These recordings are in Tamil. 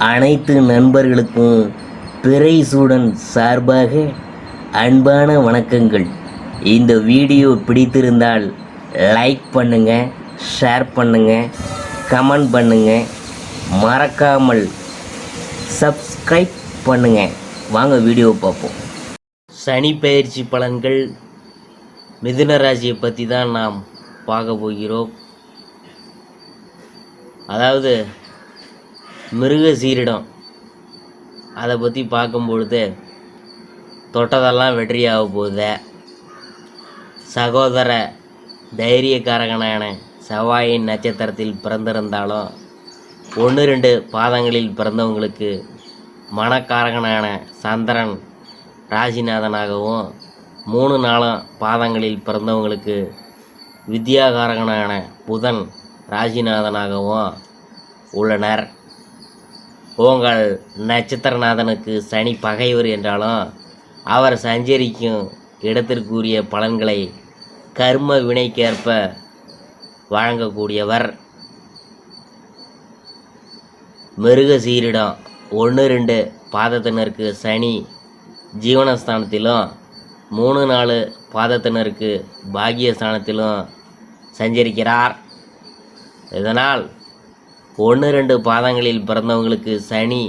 அனைத்து நண்பர்களுக்கும் பிறைசூடன் சார்பாக அன்பான வணக்கங்கள். இந்த வீடியோ பிடித்திருந்தால் லைக் பண்ணுங்கள், ஷேர் பண்ணுங்கள், கமெண்ட் பண்ணுங்கள், மறக்காமல் சப்ஸ்கிரைப் பண்ணுங்கள். வாங்க வீடியோ பார்ப்போம். சனி பெயர்ச்சி பலன்கள் மிதுன ராசியை பற்றி தான் நாம் பார்க்க போகிறோம். அதாவது மிருக சீரிடம் அதை பற்றி பார்க்கும்பொழுது தொட்டதெல்லாம் வெற்றியாக போகுது. சகோதர தைரியக்காரகனான செவ்வாயின் நட்சத்திரத்தில் பிறந்திருந்தாலும் 1-2 பாதங்களில் பிறந்தவங்களுக்கு மனக்காரகனான சந்திரன் ராசிநாதனாகவும் 3-4 பாதங்களில் பிறந்தவங்களுக்கு வித்யாகாரகனான புதன் ராசிநாதனாகவும் உள்ளனர். உங்கள் நட்சத்திரநாதனுக்கு சனி பகைவர் என்றாலும் அவர் சஞ்சரிக்கும் இடத்திற்குரிய பலன்களை கர்ம வினைக்கேற்ப வழங்கக்கூடியவர். மிருக சீரிடம் 1-2 பாதத்தினருக்கு சனி ஜீவனஸ்தானத்திலும் 3-4 பாதத்தினருக்கு பாக்கியஸ்தானத்திலும் சஞ்சரிக்கிறார். இதனால் 1-2 பாதங்களில் பிறந்தவங்களுக்கு சனி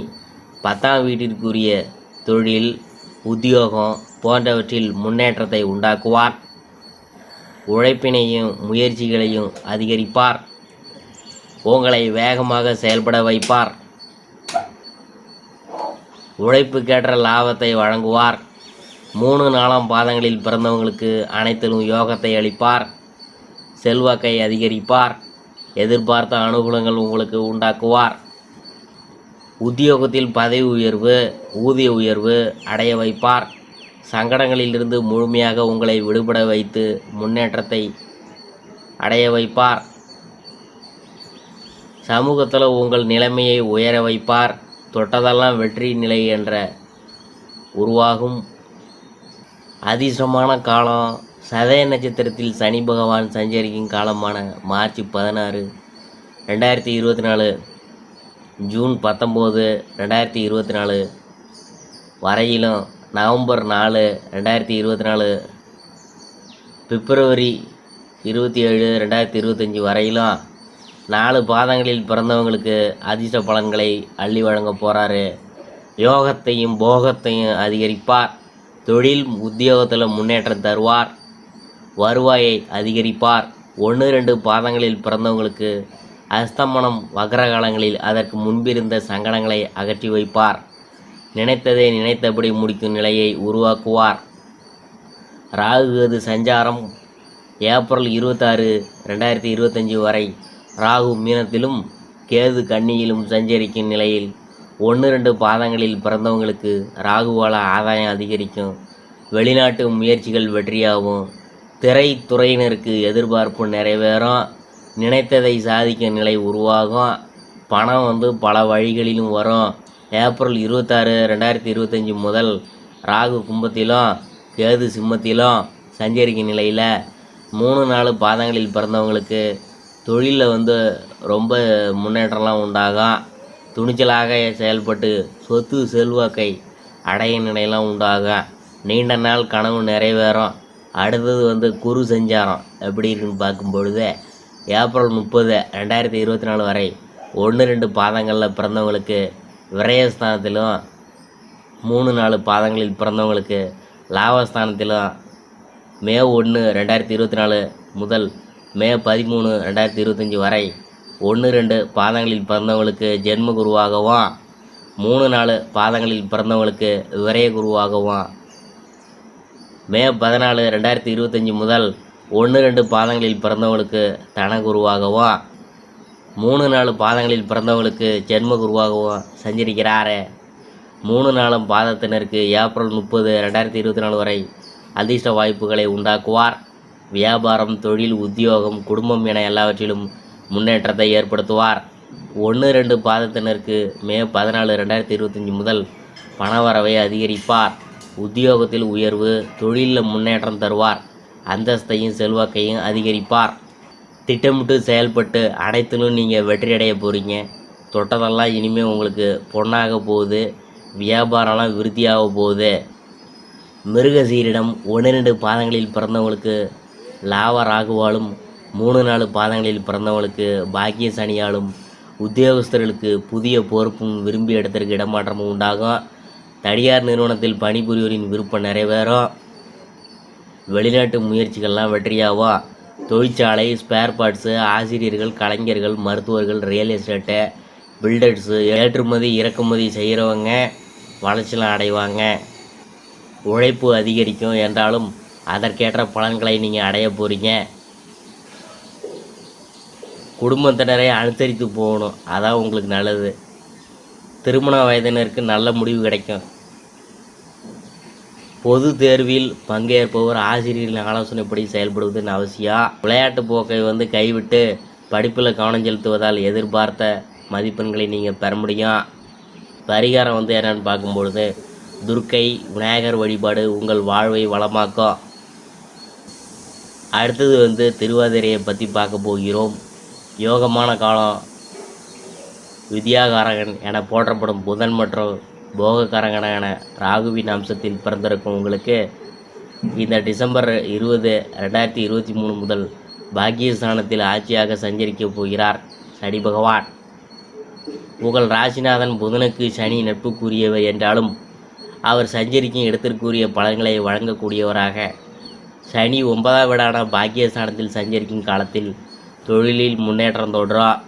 10ஆம் வீட்டிற்குரிய தொழில், உத்தியோகம் போன்றவற்றில் முன்னேற்றத்தை உண்டாக்குவார். உழைப்பினையும் முயற்சிகளையும் அதிகரிப்பார். உங்களை வேகமாக செயல்பட வைப்பார். உழைப்புக்கேற்ற லாபத்தை வழங்குவார். 3-4 பாதங்களில் பிறந்தவங்களுக்கு அனைத்திலும் யோகத்தை அளிப்பார். செல்வாக்கை அதிகரிப்பார். எதிர்பார்த்த அனுகூலங்கள் உங்களுக்கு உண்டாக்குவார். உத்தியோகத்தில் பதவி உயர்வு, ஊதிய உயர்வு அடைய வைப்பார். சங்கடங்களிலிருந்து முழுமையாக உங்களை விடுபட வைத்து முன்னேற்றத்தை அடைய வைப்பார். சமூகத்தில் உங்கள் நிலைமையை உயர வைப்பார். தொட்டதெல்லாம் வெற்றி நிலை என்ற உருவாகும். அதிர்ஷ்டமான காலம் சதய நட்சத்திரத்தில் சனி பகவான் சஞ்சரிக்கும் காலமான மார்ச் 16, 2024, ஜூன் 19, 2024 வரையிலும், நவம்பர் 4, 2024, பிப்ரவரி 27, 2025 வரையிலும் 4 பாதங்களில் பிறந்தவங்களுக்கு அதிர்ஷ்ட பலன்களை அள்ளி வழங்க போகிறாரு. யோகத்தையும் போகத்தையும் அதிகரிப்பார். தொழில் உத்தியோகத்தில் முன்னேற்றம் தருவார். வருவாயை அதிகரிப்பார். 1-2 பாதங்களில் பிறந்தவங்களுக்கு அஸ்தமனம் வக்ரகாலங்களில் அதற்கு முன்பிருந்த சங்கடங்களை அகற்றி வைப்பார். நினைத்ததை நினைத்தபடி முடிக்கும் நிலையை உருவாக்குவார். ராகு கேது சஞ்சாரம் ஏப்ரல் 26, 2025 வரை ராகு மீனத்திலும் கேது கன்னியிலும் சஞ்சரிக்கும் நிலையில் 1-2 பாதங்களில் பிறந்தவங்களுக்கு ராகுவால ஆதாயம் அதிகரிக்கும். வெளிநாட்டு முயற்சிகள் வெற்றியாகும். திரைத்துறையினருக்கு எதிர்பார்ப்பு நிறைவேறும். நினைத்ததை சாதிக்கும் நிலை உருவாகும். பணம் பல வழிகளிலும் வரும். ஏப்ரல் 26, 2025 முதல் ராகு கும்பத்திலும் கேது சிம்மத்திலும் சஞ்சரிக்கும் நிலையில் 3-4 பாதங்களில் பிறந்தவங்களுக்கு தொழிலில் ரொம்ப முன்னேற்றம்லாம் உண்டாகும். துணிச்சலாக செயல்பட்டு சொத்து செல்வாக்கை அடையும் நிலையெல்லாம் உண்டாகும். நீண்ட நாள் கனவு நிறைவேறும். அடுத்தது குரு சஞ்சாரம் எப்படி இருக்குன்னு பார்க்கும்பொழுது ஏப்ரல் 30, 2024 வரை 1-2 பாதங்களில் பிறந்தவங்களுக்கு விரயஸ்தானத்திலும் 3-4 பாதங்களில் பிறந்தவங்களுக்கு லாபஸ்தானத்திலும் மே 1, 2024 முதல் மே 13, 2025 வரை 1-2 பாதங்களில் பிறந்தவங்களுக்கு ஜென்ம குருவாகவும் 3-4 பாதங்களில் பிறந்தவங்களுக்கு விரய குருவாகவும் மே 14, 2025 முதல் 1-2 பாதங்களில் பிறந்தவங்களுக்கு தனகுருவாகவும் 3-4 பாதங்களில் பிறந்தவங்களுக்கு ஜென்ம குருவாகவும் சஞ்சரிக்கிறார். 3-4 பாதத்தினருக்கு ஏப்ரல் 30, 2024 வரை அதிர்ஷ்ட வாய்ப்புகளை உண்டாக்குவார். வியாபாரம், தொழில், உத்தியோகம், குடும்பம் என எல்லாவற்றிலும் முன்னேற்றத்தை ஏற்படுத்துவார். 1-2 பாதத்தினருக்கு மே 14, 2025 முதல் பணவரவை அதிகரிப்பார். உத்தியோகத்தில் உயர்வு, தொழிலில் முன்னேற்றம் தருவார். அந்தஸ்தையும் செல்வாக்கையும் அதிகரிப்பார். திட்டமிட்டு செயல்பட்டு அனைத்திலும் நீங்கள் வெற்றியடைய போகிறீங்க. தொட்டதெல்லாம் இனிமேல் உங்களுக்கு பொண்ணாக போகுது. வியாபாரம்லாம் விருத்தியாக போகுது. மிருகசீரிடம் 1-2 பாதங்களில் பிறந்தவங்களுக்கு லாப ராகுவாலும் 3-4 பாதங்களில் பிறந்தவங்களுக்கு பாக்கிய சனியாலும் உத்தியோகஸ்தர்களுக்கு புதிய பொறுப்பும் விரும்பிய இடத்திற்கு இடமாற்றமும் உண்டாகும். தனியார் நிறுவனத்தில் பணிபுரியோரின் விருப்பம் நிறைவேறும். வெளிநாட்டு முயற்சிகள்லாம் வெற்றியாகும். தொழிற்சாலை, ஸ்பேர் பார்ட்ஸு, ஆசிரியர்கள், கலைஞர்கள், மருத்துவர்கள், ரியல் எஸ்டேட்டு, பில்டர்ஸு, ஏற்றுமதி இறக்குமதி செய்கிறவங்க வளர்ச்சிலாம் அடைவாங்க. உழைப்பு அதிகரிக்கும் என்றாலும் அதற்கேற்ற பலன்களை நீங்கள் அடைய போகிறீங்க. குடும்பத்தினரை அனுசரித்து போகணும், அதான் உங்களுக்கு நல்லது. திருமண வயதினருக்கு நல்ல முடிவு கிடைக்கும். பொது தேர்வில் பங்கேற்பவர் ஆசிரியர்களின் ஆலோசனைப்படி செயல்படுவதுன்னு அவசியம். விளையாட்டு போக்கை கைவிட்டு படிப்பில் கவனம் செலுத்துவதால் எதிர்பார்த்த மதிப்பெண்களை நீங்கள் பெற முடியும். பரிகாரம் என்னென்னு பார்க்கும்பொழுது துர்க்கை விநாயகர் வழிபாடு உங்கள் வாழ்வை வளமாக்கும். அடுத்தது திருவாதிரையை பற்றி பார்க்க போகிறோம். யோகமான காலம். வித்யாகாரகன் என போற்றப்படும் புதன் மற்றும் போகக்காரகனான ராகுவின் அம்சத்தில் பிறந்திருக்கும் உங்களுக்கு இந்த டிசம்பர் 20, 2023 முதல் பாக்கியஸ்தானத்தில் ஆட்சியாக சஞ்சரிக்க போகிறார் சனி பகவான். உங்கள் ராசிநாதன் புதனுக்கு சனி நட்புக்குரியவர் என்றாலும் அவர் சஞ்சரிக்கும் இடத்திற்குரிய பலன்களை வழங்கக்கூடியவராக சனி 9ஆம் வீடான பாக்கியஸ்தானத்தில் சஞ்சரிக்கும் காலத்தில் தொழிலில் முன்னேற்றம் தோன்றும்.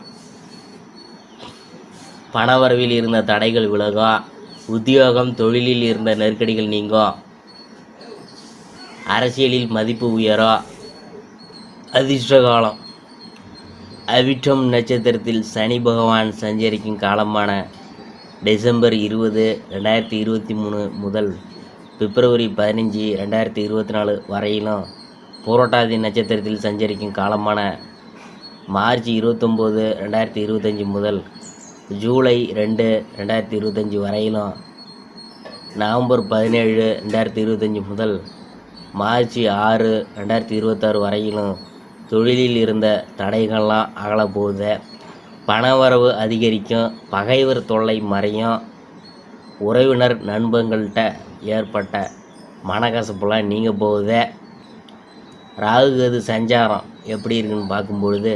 பணவரவில் இருந்த தடைகள் விலகும். உத்தியோகம், தொழிலில் இருந்த நெருக்கடிகள் நீங்கும். அரசியலில் மதிப்பு உயரும். அதிர்ஷ்ட காலம். அவிட்டம் நட்சத்திரத்தில் சனி பகவான் சஞ்சரிக்கும் காலமான டிசம்பர் 20, 2023 முதல் பிப்ரவரி 15, 2024 வரையிலும் புரட்டாதி நட்சத்திரத்தில் சஞ்சரிக்கும் காலமான மார்ச் 29, 2025 முதல் ஜூலை 2, 2025 வரையிலும் நவம்பர் 17, 2025 முதல் மார்ச் 6, 2026 வரையிலும் தொழிலில் இருந்த தடைகள்லாம் அகலப்போகுது. பணவரவு அதிகரிக்கும். பகைவர் தொல்லை மறையும். உறவினர் நண்பர்கள்ட்ட ஏற்பட்ட மனக்கசப்புலாம் நீங்கள் போகுது. ராகுகேது சஞ்சாரம் எப்படி இருக்குன்னு பார்க்கும்பொழுது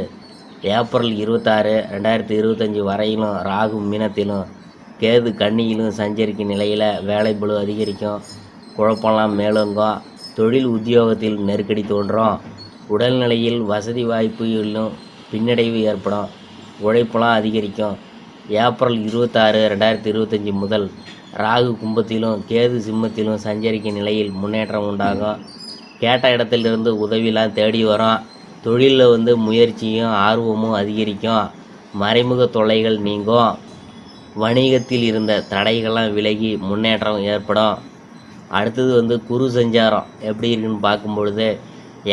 ஏப்ரல் 26, 2025 வரையிலும் ராகு மீனத்திலும் கேது கன்னியிலும் சஞ்சரிக்கும் நிலையில் வேலைப்பளு அதிகரிக்கும். குழப்பம்லாம் மேலோங்கும். தொழில் உத்தியோகத்தில் நெருக்கடி தோன்றும். உடல்நிலையில் வசதி வாய்ப்புகளிலும் பின்னடைவு ஏற்படும். உழைப்பெல்லாம் அதிகரிக்கும். ஏப்ரல் 26, 2025 முதல் ராகு கும்பத்திலும் கேது சிம்மத்திலும் சஞ்சரிக்கும் நிலையில் முன்னேற்றம் உண்டாகும். கேட்ட இடத்திலிருந்து உதவிலாம் தேடி வரும். தொழிலில் முயற்சியும் ஆர்வமும் அதிகரிக்கும். மறைமுக தொல்லைகள் நீங்கும். வணிகத்தில் இருந்த தடைகள்லாம் விலகி முன்னேற்றம் ஏற்படும். அடுத்தது குரு சஞ்சாரம் எப்படி இருக்குன்னு பார்க்கும்பொழுது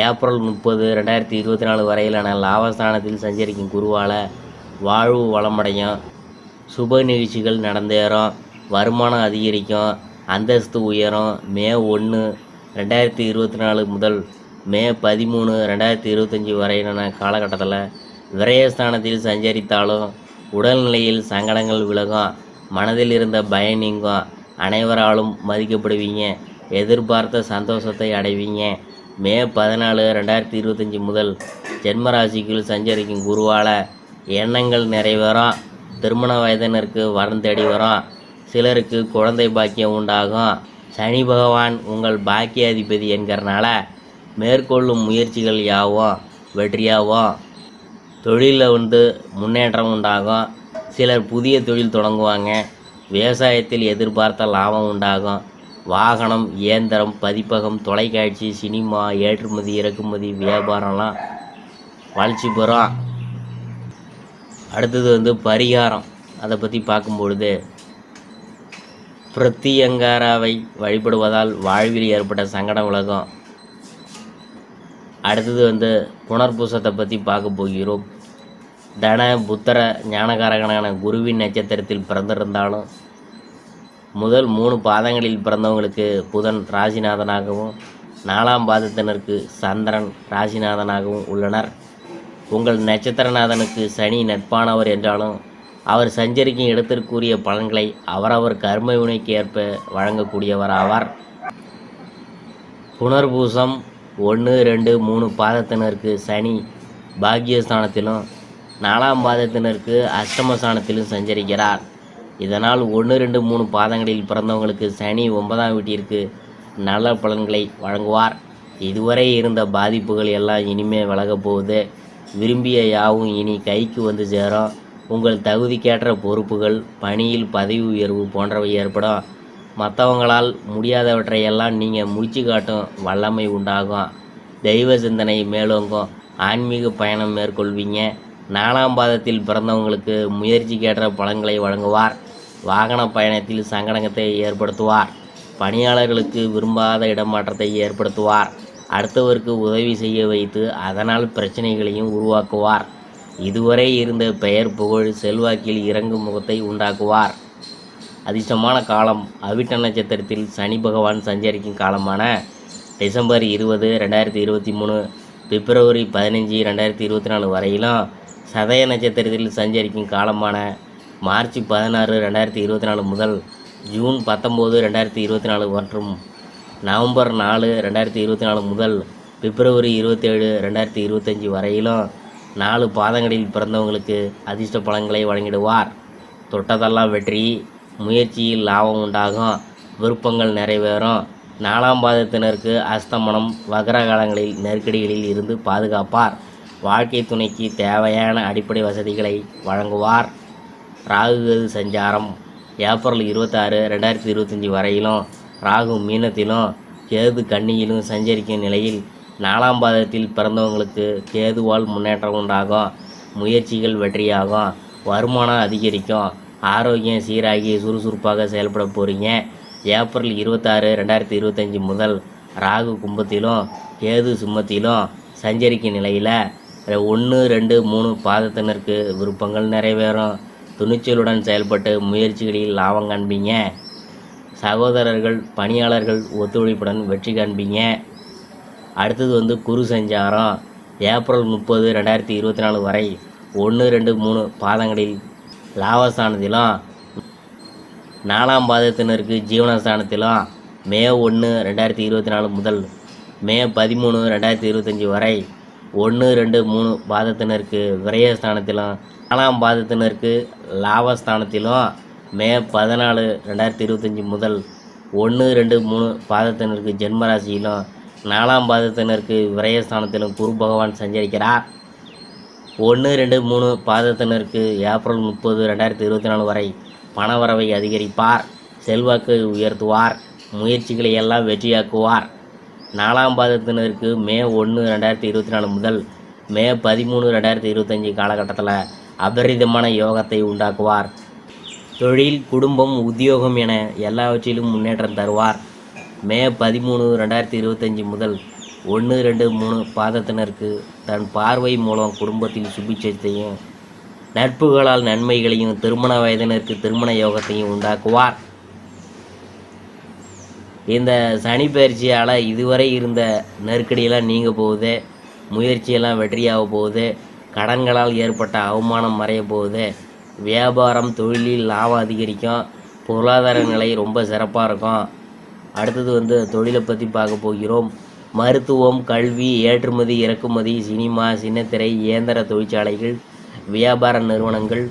ஏப்ரல் 30, 2024 வரையிலான லாபஸ்தானத்தில் சஞ்சரிக்கும் குருவால் வாழ்வு வளமடையும். சுப நிகழ்ச்சிகள் நடந்தேறும். வருமானம் அதிகரிக்கும். அந்தஸ்து உயரும். மே 1, 2024 முதல் மே 13, 2025 வரையிலான காலகட்டத்தில் விரயஸ்தானத்தில் சஞ்சரித்தாலும் உடல்நிலையில் சங்கடங்கள் விலகும். மனதில் இருந்த பயம் நீங்கும். அனைவராலும் மதிக்கப்படுவீங்க. எதிர்பார்த்த சந்தோஷத்தை அடைவீங்க. மே 14, 2025 முதல் ஜென்மராசிக்குள் சஞ்சரிக்கும் குருவால் எண்ணங்கள் நிறைவேறும். திருமண வயதினருக்கு வரன் தேடி வரும். சிலருக்கு குழந்தை பாக்கியம் உண்டாகும். சனி பகவான் உங்கள் பாக்கியாதிபதி என்கிறனால மேற்கொள்ளும் முயற்சிகள் யாவும் வெற்றியாகும். தொழிலில் முன்னேற்றம் உண்டாகும். சிலர் புதிய தொழில் தொடங்குவாங்க. விவசாயத்தில் எதிர்பார்த்த லாபம் உண்டாகும். வாகனம், இயந்திரம், பதிப்பகம், தொலைக்காட்சி, சினிமா, ஏற்றுமதி இறக்குமதி வியாபாரம்லாம் வளர்ச்சி பெறும். அடுத்தது பரிகாரம். அதை பற்றி பார்க்கும்பொழுது பிரத்தியங்காராவை வழிபடுவதால் வாழ்வில் ஏற்பட்ட சங்கடம் விலகும். அடுத்தது புனர்பூசத்தை பற்றி பார்க்க போகிறோம். தன, புத்திர, ஞானகாரகனான குருவின் நட்சத்திரத்தில் பிறந்திருந்தாலும் முதல் 3 பாதங்களில் பிறந்தவங்களுக்கு புதன் ராசிநாதனாகவும் 4ஆம் பாதத்தினருக்கு சந்திரன் ராசிநாதனாகவும் உள்ளனர். உங்கள் நட்சத்திரநாதனுக்கு சனி நட்பானவர் என்றாலும் அவர் சஞ்சரிக்கும் இடத்திற்குரிய பலன்களை அவரவர் கர்ம வினைக்கு ஏற்ப வழங்கக்கூடியவர் ஆவார். புனர்பூசம் 1, 2, 3 பாதத்தினருக்கு சனி பாக்கியஸ்தானத்திலும் 4ஆம் பாதத்தினருக்கு அஷ்டமஸ்தானத்திலும் சஞ்சரிக்கிறார். இதனால் 1, 2, 3 பாதங்களில் பிறந்தவங்களுக்கு சனி 9ஆம் வீட்டிற்கு நல்ல பலன்களை வழங்குவார். இதுவரை இருந்த பாதிப்புகள் எல்லாம் இனிமே விலகப் போகுது. விரும்பிய யாவும் இனி கைக்கு வந்து சேரும். உங்கள் தகுதிக்கேற்ற பொறுப்புகள், பணியில் பதவி உயர்வு போன்றவை ஏற்படும். மற்றவங்களால் முடியாதவற்றையெல்லாம் நீங்கள் முடிச்சு காட்டும் வல்லமை உண்டாகும். தெய்வ சிந்தனை மேலோங்கும். ஆன்மீக பயணம் மேற்கொள்வீங்க. 4ஆம் பாதத்தில் பிறந்தவங்களுக்கு முயற்சிக்கேற்ற பலன்களை வழங்குவார். வாகன பயணத்தில் சங்கடத்தை ஏற்படுத்துவார். பணியாளர்களுக்கு விரும்பாத இடமாற்றத்தை ஏற்படுத்துவார். அடுத்தவருக்கு உதவி செய்ய வைத்து அதனால் பிரச்சனைகளையும் உருவாக்குவார். இதுவரை இருந்த பெயர் புகழ் செல்வாக்கில் இறங்கும் முகத்தை உண்டாக்குவார். அதிர்ஷ்டமான காலம் அவிட்ட நட்சத்திரத்தில் சனி பகவான் சஞ்சரிக்கும் காலமான டிசம்பர் 20, 2023, பிப்ரவரி 15, 2024 வரையிலும், சதய நட்சத்திரத்தில் சஞ்சரிக்கும் காலமான மார்ச் 16, 2024 முதல் ஜூன் 19, 2024 மற்றும் நவம்பர் 4, 2024 முதல் பிப்ரவரி 27, 2025 வரையிலும் 4 பாதங்களில் பிறந்தவங்களுக்கு அதிர்ஷ்ட பலன்களை வழங்கிடுவார். தொட்டதெல்லாம் வெற்றி, முயற்சியில் லாபம் உண்டாகும், விருப்பங்கள் நிறைவேறும். 4ஆம் பாதத்தினருக்கு அஸ்தமனம் வக்ரகாலங்களில் நெருக்கடிகளில் இருந்து பாதுகாப்பார். வாழ்க்கை துணைக்கு தேவையான அடிப்படை வசதிகளை வழங்குவார். ராகு சஞ்சாரம் ஏப்ரல் 26, 2025 வரையிலும் ராகு மீனத்திலும் கேது கன்னியிலும் சஞ்சரிக்கும் நிலையில் 4ஆம் பாதத்தில் பிறந்தவங்களுக்கு கேதுவால் முன்னேற்றம் உண்டாகும். முயற்சிகள் வெற்றியாகும். வருமானம் அதிகரிக்கும். ஆரோக்கியம் சீராகி சுறுசுறுப்பாக செயல்பட போகிறீங்க. ஏப்ரல் 26, 2025 முதல் ராகு கும்பத்திலும் கேது சிம்மத்திலும் சஞ்சரிக்கும் நிலையில் 1, 2, 3 பாதத்தினருக்கு விருப்பங்கள் நிறைவேறும். துணிச்சலுடன் செயல்பட்டு முயற்சிகளில் லாபம் காண்பீங்க. சகோதரர்கள் பணியாளர்கள் ஒத்துழைப்புடன் வெற்றி காண்பீங்க. அடுத்தது குரு சஞ்சாரம் ஏப்ரல் 30, 2024 வரை 1, 2, 3 பாதங்களில் லாபஸ்தானத்திலும் 4ஆம் பாதத்தினருக்கு ஜீவனஸ்தானத்திலும் மே 1, 2024 முதல் மே 13, 2025 வரை 1, 2, 3 பாதத்தினருக்கு விரயஸ்தானத்திலும் 4ஆம் பாதத்தினருக்கு லாபஸ்தானத்திலும் மே 14, 2025 முதல் 1, 2, 3 பாதத்தினருக்கு ஜென்மராசியிலும் 4ஆம் பாதத்தினருக்கு விரயஸ்தானத்திலும் குரு பகவான் சஞ்சரிக்கிறார். 1, 2, 3 பாதத்தினருக்கு ஏப்ரல் 30, 2024 வரை பணவரவை அதிகரிப்பார். செல்வாக்கு உயர்த்துவார். முயற்சிகளை எல்லாம் வெற்றியாக்குவார். 4ஆம் பாதத்தினருக்கு மே 1, 2024 முதல் மே 13, 2025 காலகட்டத்தில் அபரிதமான யோகத்தை உண்டாக்குவார். தொழில், குடும்பம், உத்தியோகம் என எல்லாவற்றிலும் முன்னேற்றம் தருவார். மே 13, 2025 முதல் 1, 2, 3 பாதத்தினருக்கு தன் பார்வை மூலம் குடும்பத்தில் சுபிட்சத்தையும் நட்புகளால் நன்மைகளையும் திருமண வயதினருக்கு திருமண யோகத்தையும் உண்டாக்குவார். இந்த சனி பயிற்சியால் இதுவரை இருந்த நெருக்கடியெல்லாம் நீங்க போகுது. முயற்சியெல்லாம் வெற்றியாக போகுது. கடன்களால் ஏற்பட்ட அவமானம் மறைய போகுது. வியாபாரம் தொழிலில் லாபம் அதிகரிக்கும். பொருளாதார நிலை ரொம்ப சிறப்பாக இருக்கும். அடுத்தது தொழிலை பற்றி பார்க்க போகிறோம். மருத்துவம், கல்வி, ஏற்றுமதி இறக்குமதி, சினிமா, சின்னத்திரை, இயந்திர தொழிற்சாலைகள், வியாபார நிறுவனங்கள்,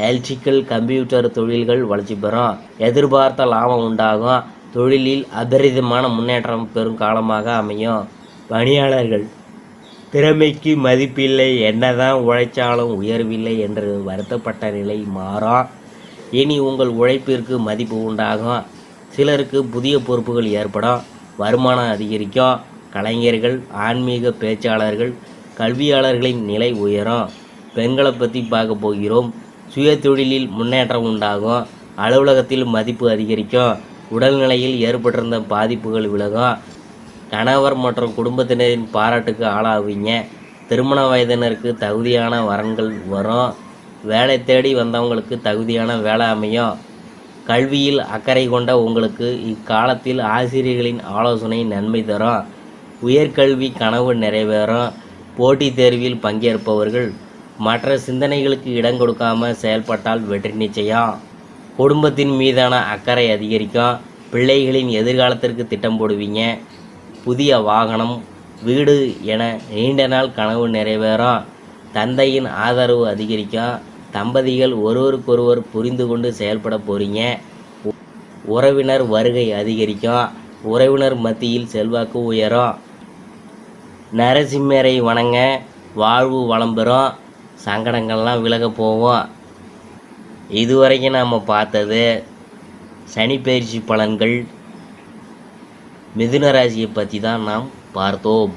எலக்ட்ரிக்கல், கம்ப்யூட்டர் தொழில்கள் வளர்ச்சி பெறும். எதிர்பார்த்த லாபம் உண்டாகும். தொழிலில் அபரிதமான முன்னேற்றம் பெறும் காலமாக அமையும். பணியாளர்கள் திறமைக்கு மதிப்பில்லை, என்னதான் உழைச்சாலும் உயர்வில்லை என்று வருத்தப்பட்ட நிலை மாறும். இனி உங்கள் உழைப்பிற்கு மதிப்பு உண்டாகும். சிலருக்கு புதிய பொறுப்புகள் ஏற்படும். வருமானம் அதிகரிக்கும். கலைஞர்கள், ஆன்மீக பேச்சாளர்கள், கல்வியாளர்களின் நிலை உயரும். பெண்களை பற்றி பார்க்க போகிறோம். சுய தொழிலில் முன்னேற்றம் உண்டாகும். அலுவலகத்தில் மதிப்பு அதிகரிக்கும். உடல்நிலையில் ஏற்பட்டிருந்த பாதிப்புகள் விலகும். கணவர் மற்றும் குடும்பத்தினரின் பாராட்டுக்கு ஆளாவீங்க. திருமண வயதினருக்கு தகுதியான வரன்கள் வரும். வேலை தேடி வந்தவங்களுக்கு தகுதியான வேலை அமையும். கல்வியில் அக்கறை கொண்ட உங்களுக்கு இக்காலத்தில் ஆசிரியர்களின் ஆலோசனை நன்மை தரும். உயர்கல்வி கனவு நிறைவேறும். போட்டித் தேர்வில் பங்கேற்பவர்கள் மற்ற சிந்தனைகளுக்கு இடம் கொடுக்காம செயல்பட்டால் வெற்றி நிச்சயம். குடும்பத்தின் மீதான அக்கறை அதிகரிக்கும். பிள்ளைகளின் எதிர்காலத்திற்கு திட்டம் போடுவீங்க. புதிய வாகனம், வீடு என நீண்ட நாள் கனவு நிறைவேறும். தந்தையின் ஆதரவு அதிகரிக்கும். தம்பதிகள் ஒருவருக்கொருவர் புரிந்து கொண்டு செயல்பட போகிறீங்க. உறவினர் வருகை அதிகரிக்கும். உறவினர் மத்தியில் செல்வாக்கு உயரும். நரசிம்மரை வணங்க வாழ்வு வளம் பெறும். சங்கடங்கள்லாம் விலக போவோம். இதுவரைக்கும் நாம் பார்த்தது சனி பயிற்சி பலன்கள் மிதுன ராசியை பற்றி தான் நாம் பார்த்தோம்.